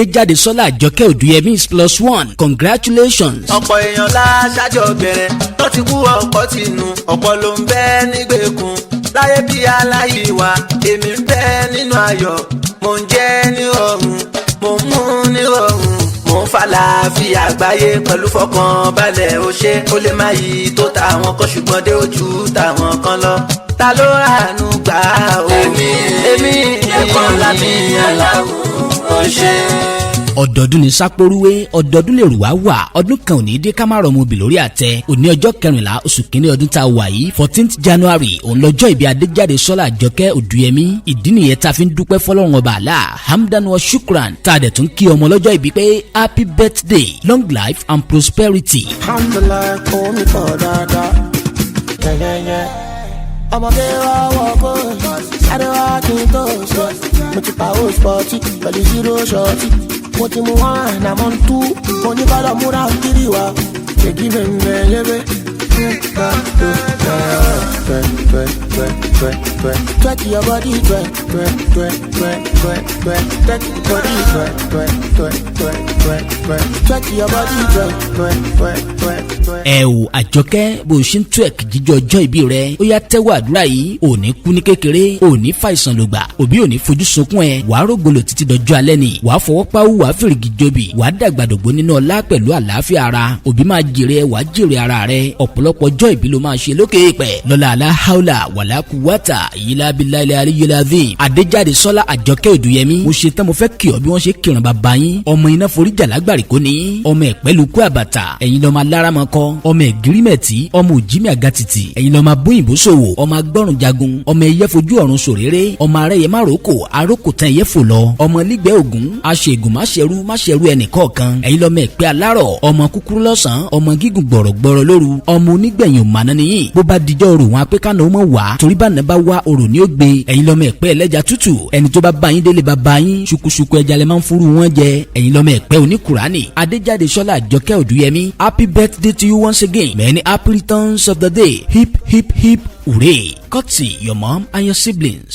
Adéjádesọ́lá Àjọkẹ́ Òdúyẹmí is +1 congratulations. ọ̀pọ̀ èèyàn la ṣájọ bẹ̀rẹ̀ tó ti kú ọ̀pọ̀ ti nù ọ̀pọ̀ ló ń bẹ nígbèkùn láyé bí aláyíwá èmi ń bẹ nínú ayọ̀ mò ń jẹ ní ọ̀run mò ń mú ní ọ̀run mò ń fàlàáfíà àgbáyé pẹ̀lú fọkànbalẹ̀ ó ṣe ó lè má yí tó tàwọn kan ṣùgbọ́n dé ojú tàwọn kan lọ ta ló ràánú gbà ó èmi ẹ̀kọ́ lámì aláwọ̀ ó ṣe. ọdọọdún ní sápóruwé ọdọọdún lè rù wá wà ọdún kan ò ní dé ká má rọmọ obì lórí àtẹ òní ọjọ́ 14 oṣù kínní ọdún tá a wà yìí 14th January òun lọ́jọ́ ìbí Adéjádesọ́lá Àjọkẹ́ Òdúyẹmí ìdí nìyẹn tá a fi ń dúpẹ́ fọ́lọ́run ọba àlá hamdan wa shukran tá a dẹ̀ tún kí ọmọ lọ́jọ́ ìbí pé happy birthday long life and prosperity. alhamdulilayi kò mí kọ́ dáadáa yẹ́yẹ́yẹ́ ọmọdé wa wọ́pọ̀ adéwà kí n tó sọ mo ti pa ó spọ́tì pẹ̀lú zero ṣọ́ọ̀tì mo ti mú one I'm on 2 mo ní kọ́lọ̀ múra kiri wa ṣèkí bẹ̀rẹ̀ yẹ́bẹ̀ twerk your body twerk your body twerk. ẹ o Àjọkẹ́ bó o ṣe ń twerk jíjọ ọjọ́ ìbí rẹ ó yá tẹ́wọ́ àdúrà yìí ò ní kú ní kékeré ò ní fàìsàn lògbà òbí ò ní fojú sunkún ẹ wàá rògbòlò títí dọjọ́ alẹ́ ni wàá fọwọ́ páwú wàá fìrìgì jobi wàá dàgbàdògbò nínú ọlá pẹ̀lú àlàáfíà ara òbí máa jèrè ẹ wàá jèrè ara rẹ ọ̀pọ̀lọpọ̀ ọjọ́ ìbí ló máa ṣe lókè èèpẹ̀ lọ́la aláhàólà wàlákùwátà ìyílábíláìlẹ̀ àríyíláàdín Adéjádesọ́lá Àjọkẹ́ Òdúyẹmí mo ṣe tán mo fẹ́ kí ọ bí wọ́n ṣe kírun bàbá yín ọmọ iná forí jà lágbàrí kò ní ọmọ ẹ̀pẹ́lukú àbàtà ẹ̀yin lọ́mọ aláramọ́kọ́ ọmọ ẹ̀gírímẹ̀tì ọmọ òjìmí àgàtìtì ẹ̀yin lọ́mọ abóyìnbó ṣòwò ọmọ agbọ́rùn jagun ọmọ ẹyẹ fojú ọ̀run ṣòréré ọmọ arẹ́yẹ márùkò arókò tán ẹyẹ fò lọ ọmọ lígbẹ́ ògún aṣègùn máṣẹrú ẹnìkọ̀ọ̀kan ẹ̀yin lọ́mọ ẹ̀pẹ́ alárọ̀ ọmọ kúkúrú lọ́sàn-án ọmọ gígùn gbọ̀rọ̀gbọ̀rọ̀ lóru ọmọ onígbẹ̀yìn òmànà nìyí bó bá dijọ́ òrò wọn apẹ́kánná ó mọ̀ wá torí bá nà bá wá òrò ní ó gbé ẹ̀yin lọ́mọ ẹ̀pẹ́ ẹlẹ́ja tútù ẹni tó bá bá yín délé bá bá yín ṣukuṣuku ẹja lẹ́ máa ń fúru wọn jẹ ẹ̀yin lọ́mọ ẹ̀pẹ́ oníkùránì Adéjádesọ́lá Àjọkẹ́ Òdúyẹmí happy birthday to you once again many happy returns of the day hip hip hip hooray courtesy your mom and your siblings.